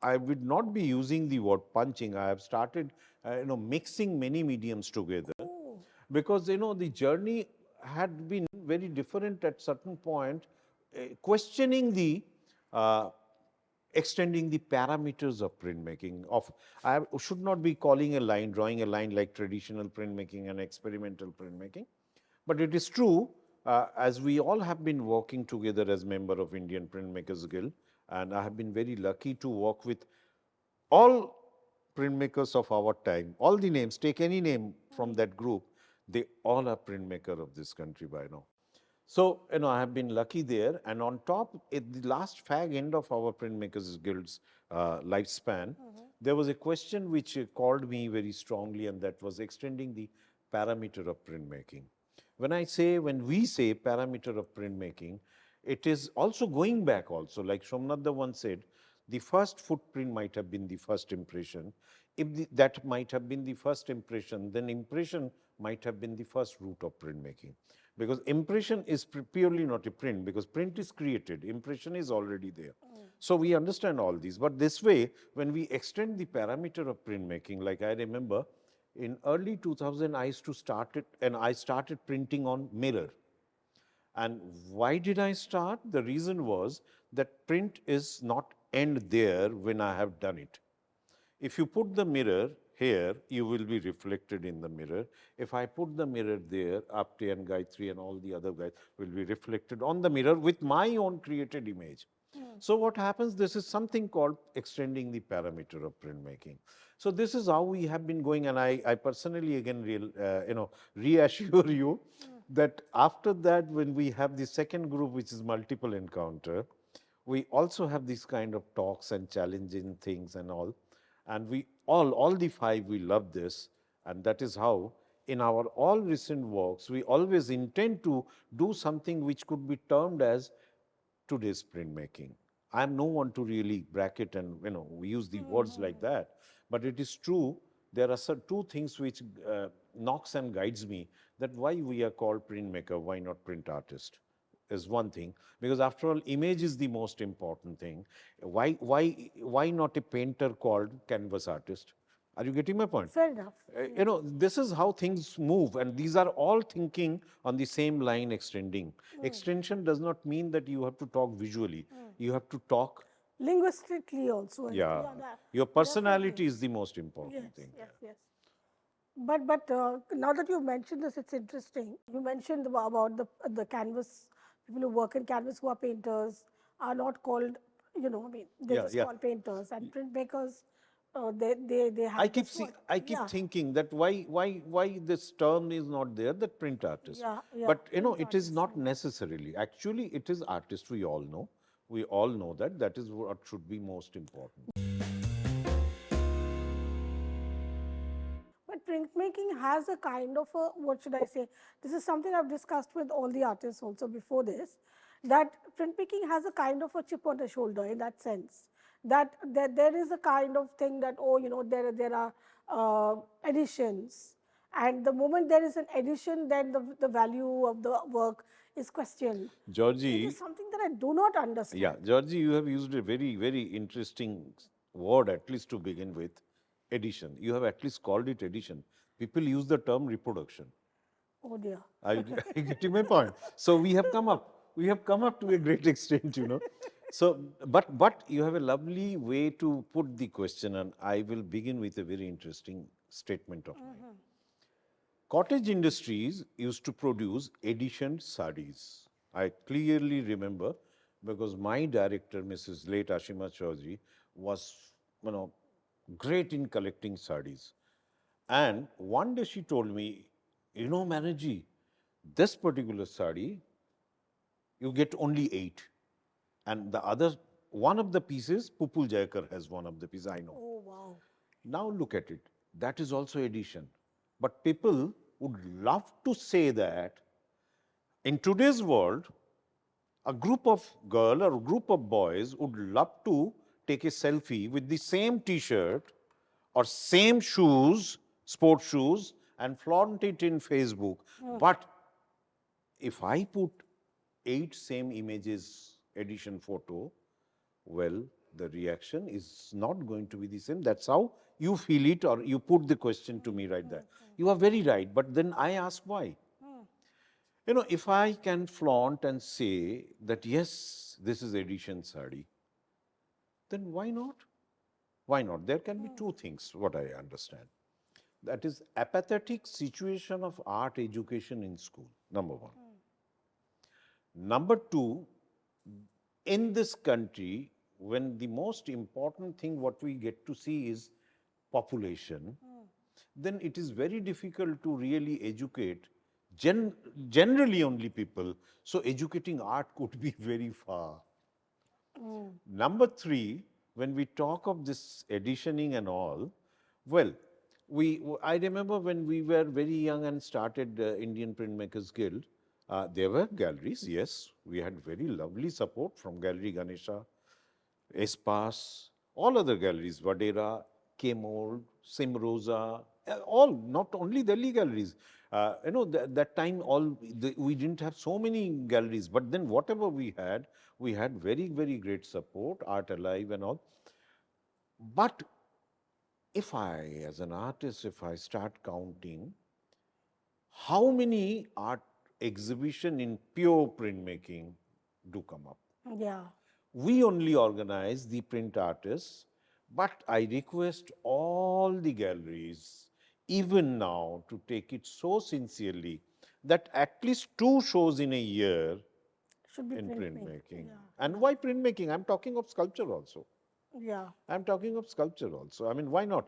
I would not be using the word punching. I have started, mixing many mediums together, Oh, because the journey had been very different at certain point, questioning the uh, extending the parameters of printmaking. I should not be calling a line, drawing a line like traditional printmaking and experimental printmaking, but it is true, as we all have been working together as member of Indian Printmakers Guild, and I have been very lucky to work with all printmakers of our time, all the names, take any name from that group, they all are printmaker of this country by now. So, I have been lucky there. And on top, at the last fag end of our Printmakers Guild's lifespan, there was a question which called me very strongly, and that was extending the parameter of printmaking. When we say parameter of printmaking, it is also going back also, like Somnatha once said, the first footprint might have been the first impression. If that might have been the first impression, then impression might have been the first root of printmaking. Because impression is purely not a print, because print is created, impression is already there. So we understand all these. But this way, when we extend the parameter of printmaking, like I remember in early 2000, I used to start it, and I started printing on mirror. And why did I start? The reason was that print is not end there when I have done it. If you put the mirror here, you will be reflected in the mirror. If I put the mirror there, Apte and Gayatri and all the other guys will be reflected on the mirror with my own created image. So what happens, this is something called extending the parameter of printmaking. So this is how we have been going, and I personally again reassure you that after that, when we have the second group, which is multiple encounter, we also have these kind of talks and challenging things and all. And we all the five, we love this. And that is how, in our all recent works, we always intend to do something which could be termed as today's printmaking. I am no one to really bracket and we use the words like that, but it is true. There are two things which knocks and guides me, that why we are called printmaker, why not print artist, is one thing. Because after all, image is the most important thing. Why not a painter called canvas artist? Are you getting my point? fair enough. This is how things move, and these are all thinking on the same line, extending. Extension does not mean that you have to talk visually. You have to talk, Linguistically also. yeah. Yeah, that, Your definitely. personality is the most Yes, important thing. yes, yes. But now that you've mentioned this, it's interesting. You mentioned about the canvas, people who work in canvas who are painters are not called, I mean, they're Yeah, just yeah. called painters, and printmakers, they I have keep this see, word. I keep Yeah, thinking that why this term is not there, that print artist. yeah, yeah, But print it is artist, not right. necessarily. Actually, it is artist. We all know. We all know that. That is what should be most important. But printmaking has a kind of a, what should I say? This is something I've discussed with all the artists also before this, that printmaking has a kind of a chip on the shoulder in that sense. That there is a kind of thing that, oh, there are editions. And the moment there is an edition, then the value of the work is questioned. It is Georgie, something that I do not yeah, understand. Georgie, you have used a very, very interesting word, at least to begin with, edition. You have at least called it edition. People use the term reproduction. Oh dear. Are you getting my point? So we have come up to a great extent. So, but you have a lovely way to put the question, and I will begin with a very interesting statement of mine. Cottage industries used to produce edition sarees. I clearly remember, because my director, Mrs. Late Ashima Chaudhary, was, great in collecting sarees. And one day she told me, Banerjee, this particular sari, you get only 8. And the other, one of the pieces, Pupul Jayakar has one of the pieces, I know. Oh wow. Now look at it. That is also addition. But people would love to say that in today's world, a group of girl or a group of boys would love to take a selfie with the same t-shirt or same shoes, sports shoes, and flaunt it in Facebook. But if I put 8 same images edition photo, well, the reaction is not going to be the same. That's how you feel it, or you put the question to me right there. You are very right, but then I ask why. You know, if I can flaunt and say that, yes, this is edition sari, then why not? Why not? There can be two things, what I understand. That is apathetic situation of art education in school, number one. Number two, in this country, when the most important thing what we get to see is population, then it is very difficult to really educate generally only people. So educating art could be very far. Number three, when we talk of this editioning and all, well, I remember when we were very young and started Indian Printmakers Guild, there were galleries, yes. We had very lovely support from Gallery Ganesha, Espas, all other galleries, Vadera, K-Mold, Simrosa, all, not only Delhi galleries. You know, that time we didn't have so many galleries, but then whatever we had very, very great support, Art Alive and all. But if I, as an artist, if I start counting, how many art exhibition in pure printmaking do come up? Yeah. We only organize the print artists, but I request all the galleries, even now, to take it so sincerely that at least 2 shows in a year Should be in printmaking. printmaking. Yeah. And why printmaking? I'm talking of sculpture also. Yeah. I'm talking of sculpture also. I mean, why not?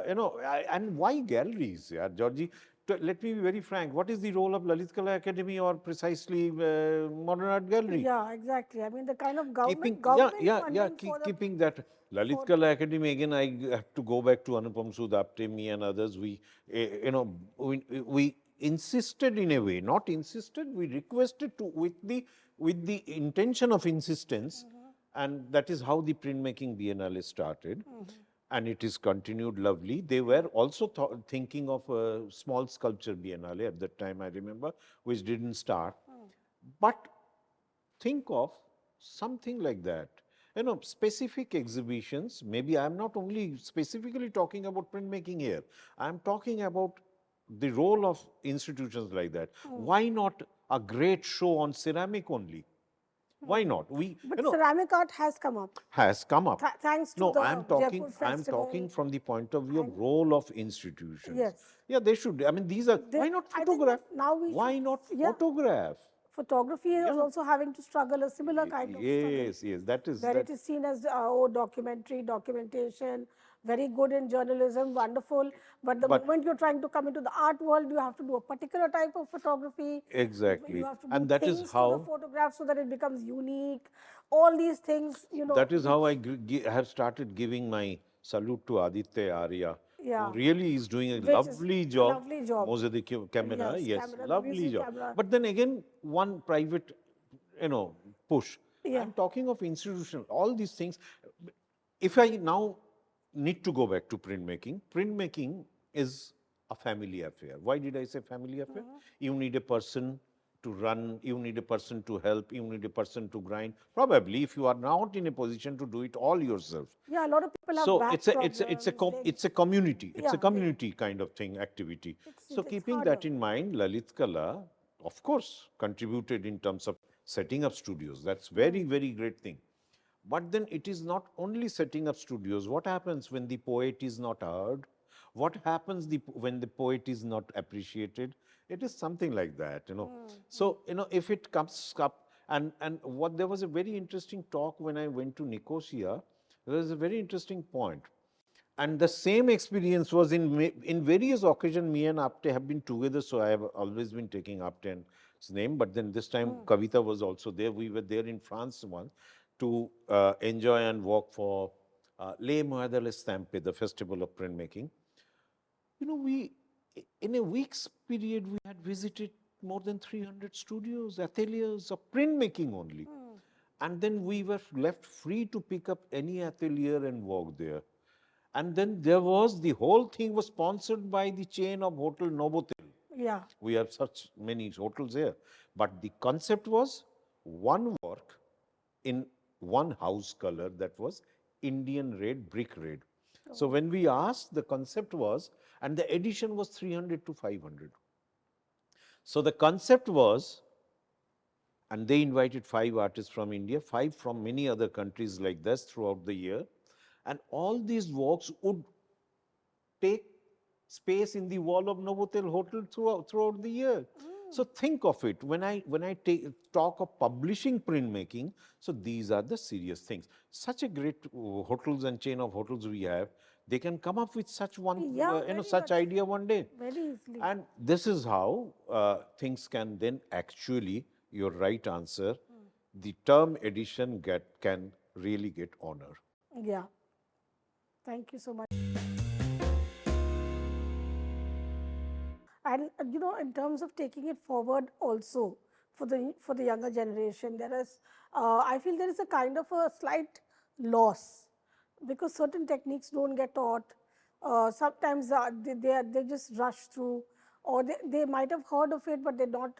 You know, and why galleries, yeah, Georgie? Let me be very frank. What is the role of Lalit Kala Academy or precisely Modern Art Gallery? Yeah, exactly. I mean, the kind of Keeping, government funding for the keeping that Lalit Kala Academy, again, I have to go back to Anupam Sood Apte, me and others. You know, we insisted in a way, not insisted, we requested to, with the intention of insistence, and that is how the printmaking Biennale started. And it is continued lovely. They were also thinking of a small sculpture Biennale at that time, I remember, which didn't start. But think of something like that. You know, specific exhibitions, maybe I'm not only specifically talking about printmaking here, I'm talking about the role of institutions like that. Why not a great show on ceramic only? Why not? But you know, ceramic art has come up. has come up. Thanks to No, the Jaipur I'm Festival. talking from the point of view of role of institutions. Yes. Yeah, they should. I mean, these are, why not I think photograph? that now we Why should, not yeah. photograph? Photography is Yeah. also having to struggle a similar kind of struggle. Yes, that is, Where it is seen as documentary, documentation, very good in journalism, wonderful. But the moment you're trying to come into the art world, you have to do a particular type of photography. exactly. You have to do And that things is to the how, photograph so that it becomes unique. All these things, you know. that is how I have started giving my salute to Aditya Arya, Yeah. who really is doing a Which is lovely job. lovely job. Mosaic camera, Yes, yes, camera, the lovely music job. camera. But then again, one private, you know, push. Yeah. I'm talking of institutional, all these things. If I now need to go back to printmaking is a family affair. Why did I say family affair? You need a person to run, you need a person to help, you need a person to grind. Probably if you are not in a position to do it all yourself. Yeah, a lot of people have So back it's a community. It's a community kind of thing, activity. So it's keeping harder. that in mind, Lalit Kala, of course, contributed in terms of setting up studios. That's very, very great thing. But then it is not only setting up studios. What happens when the poet is not heard? What happens when the poet is not appreciated? It is something like that, you know. So, you know, if it comes up, and what, there was a very interesting talk when I went to Nicosia. There was a very interesting point. And the same experience was in various occasions. Me and Apte have been together, so I have always been taking Apte's name. But then this time, Kavita was also there. We were there in France once to enjoy and walk for Les Mois de l'Estampé, the festival of printmaking. You know, in a week's period, we had visited more than 300 studios, ateliers of printmaking only. And then we were left free to pick up any atelier and walk there. And then there was, the whole thing was sponsored by the chain of Hotel Novotel. Yeah. We have such many hotels here. But the concept was one work in one house color, that was Indian red, brick red. So when we asked, the concept was, and the edition was 300 to 500. So the concept was, and they invited 5 artists from India, 5 from many other countries like this throughout the year. And all these works would take space in the wall of Novotel Hotel throughout the year. So think of it, when I talk of publishing printmaking, so these are the serious things. Such a great hotels and chain of hotels we have, they can come up with such Yeah, very such much. idea one day. Very easily. And this is how things can then actually, your right answer, the term edition can really get honor. Yeah. Thank you so much. And in terms of taking it forward also for the younger generation, there is, I feel there is a kind of a slight loss because certain techniques don't get taught. Sometimes they just rush through, or they might have heard of it, but they not.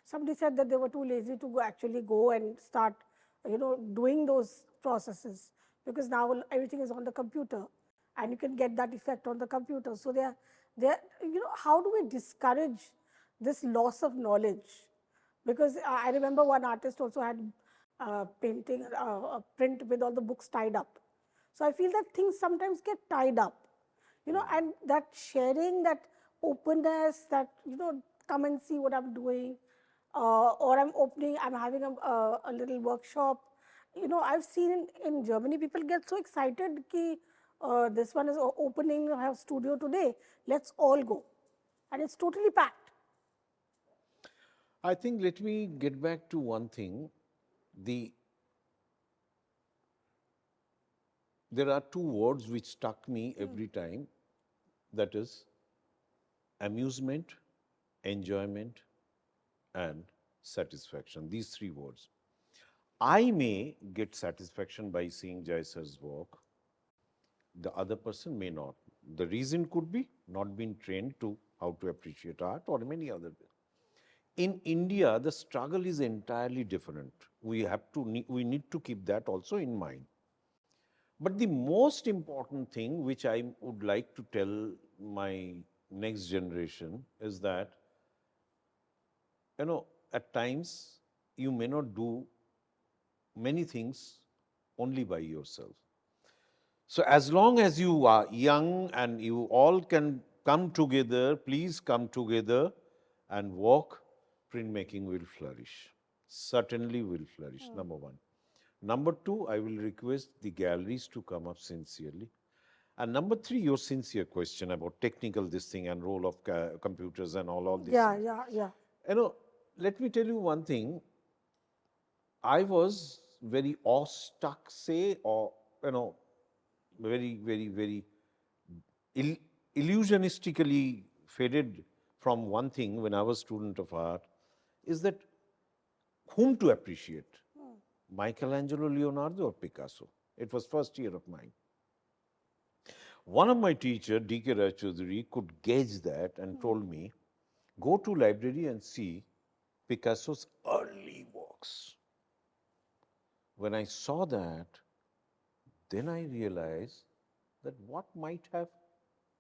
Somebody said that they were too lazy to actually go and start, doing those processes because now everything is on the computer, and you can get that effect on the computer. So how do we discourage this loss of knowledge? Because I remember one artist also had painting, a print with all the books tied up. So I feel that things sometimes get tied up, and that sharing, that openness, that, come and see what I'm doing, or I'm having a little workshop. I've seen in Germany, people get so excited ki, this one is opening, I have studio today, let's all go. And it's totally packed. I think, let me get back to one thing. There are 2 words which struck me every time. That is amusement, enjoyment, and satisfaction. These 3 words. I may get satisfaction by seeing Jai sir's work. The other person may not. The reason could be not being trained to how to appreciate art or many other ways. In India, the struggle is entirely different. We need to keep that also in mind. But the most important thing which I would like to tell my next generation is that, at times you may not do many things only by yourself. So as long as you are young and you all can come together, please come together and work, printmaking will flourish. Certainly will flourish, number 1. Number 2, I will request the galleries to come up sincerely. And number 3, your sincere question about technical this thing and role of computers and all this. Yeah. Let me tell you one thing. I was very awestruck, say, or, very, very, very illusionistically faded from one thing when I was student of art, is that whom to appreciate? Michelangelo, Leonardo, or Picasso? It was first year of mine. One of my teacher, D.K. Raychaudhuri, could gauge that and told me, go to library and see Picasso's early works. When I saw that, then I realized that what might have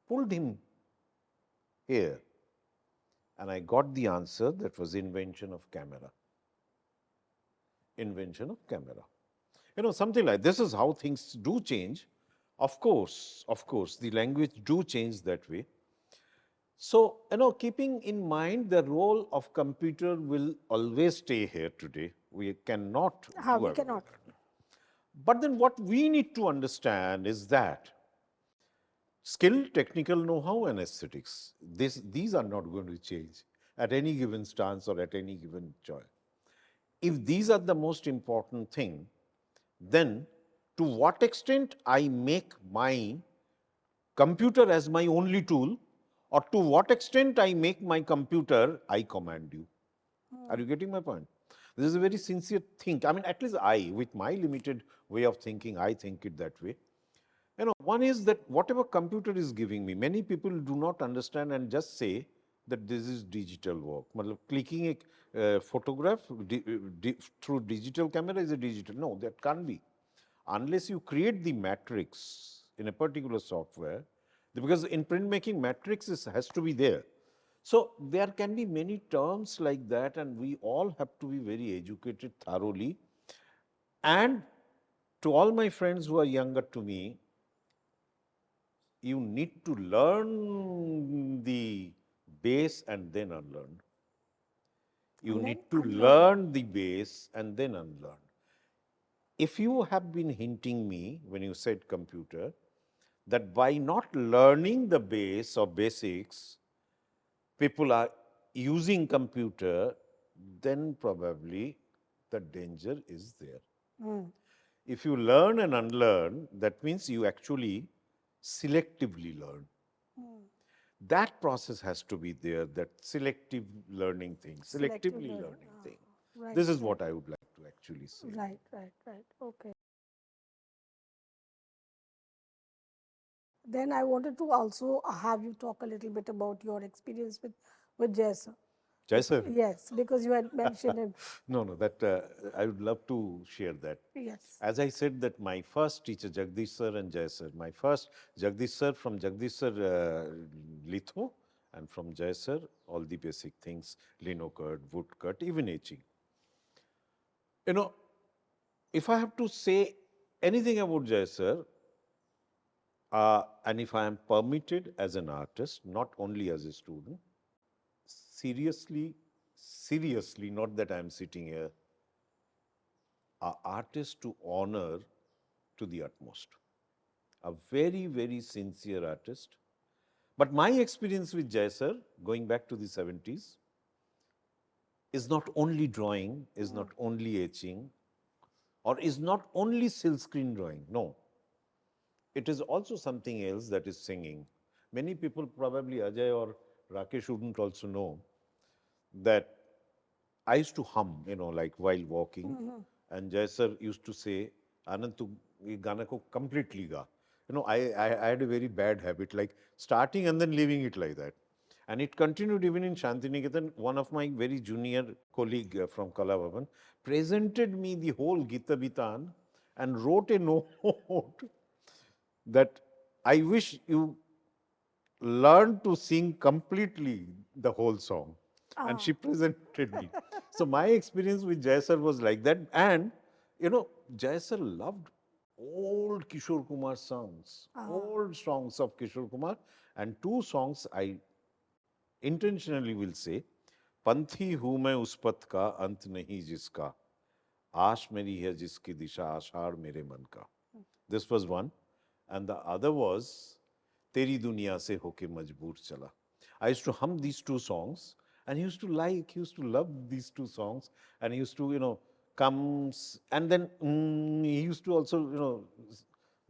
pulled him here. And I got the answer, that was invention of camera. Invention of camera. Something like this is how things do change. Of course, the language do change that way. So, keeping in mind the role of computer will always stay here today. We cannot. We cannot. But then what we need to understand is that skill, technical know-how, and aesthetics, these are not going to change at any given stance or at any given choice. If these are the most important thing, then to what extent I make my computer as my only tool, or to what extent I make my computer, I command you. Are you getting my point? This is a very sincere thing. I mean, at least I, with my limited way of thinking, I think it that way. One is that whatever computer is giving me, many people do not understand and just say that this is digital work. Clicking a photograph through digital camera is a digital. No, that can't be. unless you create the matrix in a particular software, because in printmaking, matrix has to be there. So there can be many terms like that, and we all have to be very educated thoroughly. And to all my friends who are younger to me, you need to learn the base and then unlearn. You And then need to unlearn. learn the base and then unlearn. If you have been hinting me when you said computer, that by not learning the base or basics, people are using computer, then probably the danger is there. Mm. If you learn and unlearn, that means you actually selectively learn. Mm. That process has to be there, that selective learning thing, Selective selectively learning. learning thing. Right, This is right, what I would like to actually say. right, right, right. Okay. Then I wanted to also have you talk a little bit about your experience with Jay sir. Jai sir? Yes, because you had mentioned him. No, no, that I would love to share that. Yes. As I said that my first teacher, Jagdish sir and Jai sir, my first Jagdish sir, from Jagdish sir, litho, and from Jai sir, all the basic things, lino cut, wood cut, even etching. You know, if I have to say anything about Jai sir, and if I am permitted as an artist, not only as a student, seriously, seriously, not that I am sitting here, an artist to honor to the utmost. A very, very sincere artist. But my experience with Jai sir, going back to the 70s, is not only drawing, is not only etching, or is not only silk screen drawing. No. It is also something else, that is singing. Many people, probably Ajay or Rakesh, wouldn't also know that I used to hum, like while walking, and Jai sir used to say, Anand, tu ye gana ko completely ga. I had a very bad habit, like starting and then leaving it like that. And it continued even in Shantiniketan. One of my very junior colleague from Kalabhavan presented me the whole Gita Bitan and wrote a note that I wish you learn to sing completely the whole song. And she presented me. So my experience with Jai sir was like that. And, Jai sir loved old Kishore Kumar songs, old songs of Kishore Kumar. And two songs I intentionally will say, पंथी हूं मैं उस पथ का अंत नहीं जिसका आश मेरी है जिसकी दिशा आषाढ़ मेरे मन का. This was one. And the other was तेरी दुनिया से होके मजबूर चला. I used to hum these two songs, and he used to love these two songs, and he used to, comes, and then he used to also,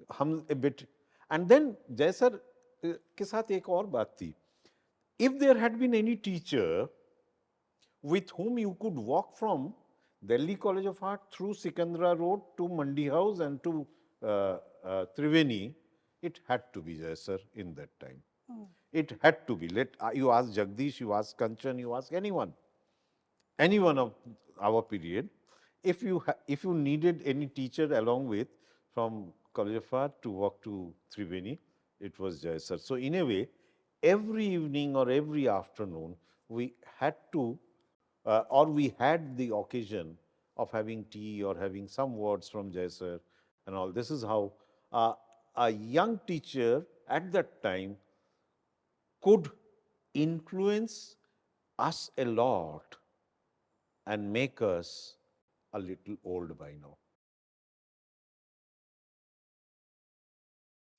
hum a bit. And then Jai sir के साथ एक और बात थी. If there had been any teacher with whom you could walk from Delhi College of Art through Sikandra Road to Mandi House and to Triveni, it had to be Jai sir in that time. It had to be. You ask Jagdish, you ask Kanchan, you ask anyone of our period. If you needed any teacher along with from College of Art to walk to Triveni, it was Jai sir. So in a way, every evening or every afternoon, we had to, or we had the occasion of having tea or having some words from Jai sir and all. This is how a young teacher at that time could influence us a lot and make us a little old by now.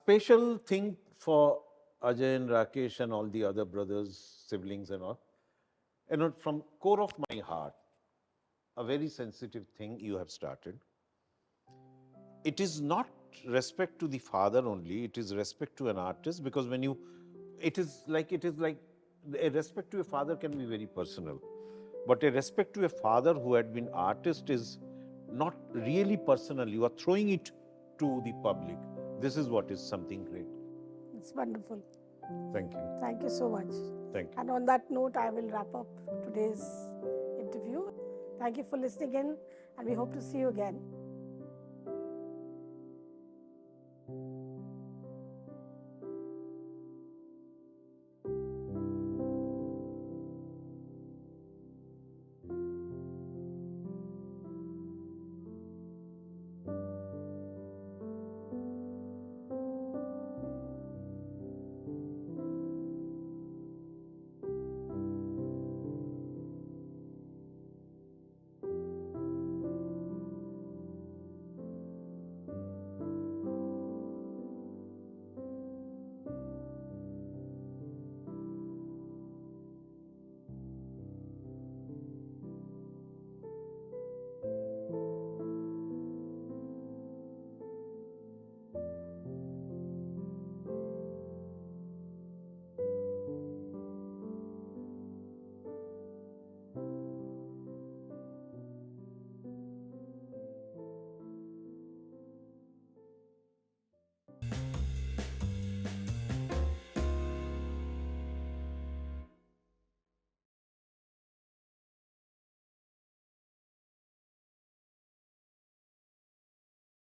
Special thing for Ajay and Rakesh and all the other brothers, siblings and all, from core of my heart, a very sensitive thing you have started. It is not respect to the father only, it is respect to an artist, because it is like a respect to a father can be very personal, but a respect to a father who had been artist is not really personal. You are throwing it to the public. This is what is something great. It's wonderful. Thank you. Thank you so much. Thank you. And on that note, I will wrap up today's interview. Thank you for listening in, and we hope to see you again.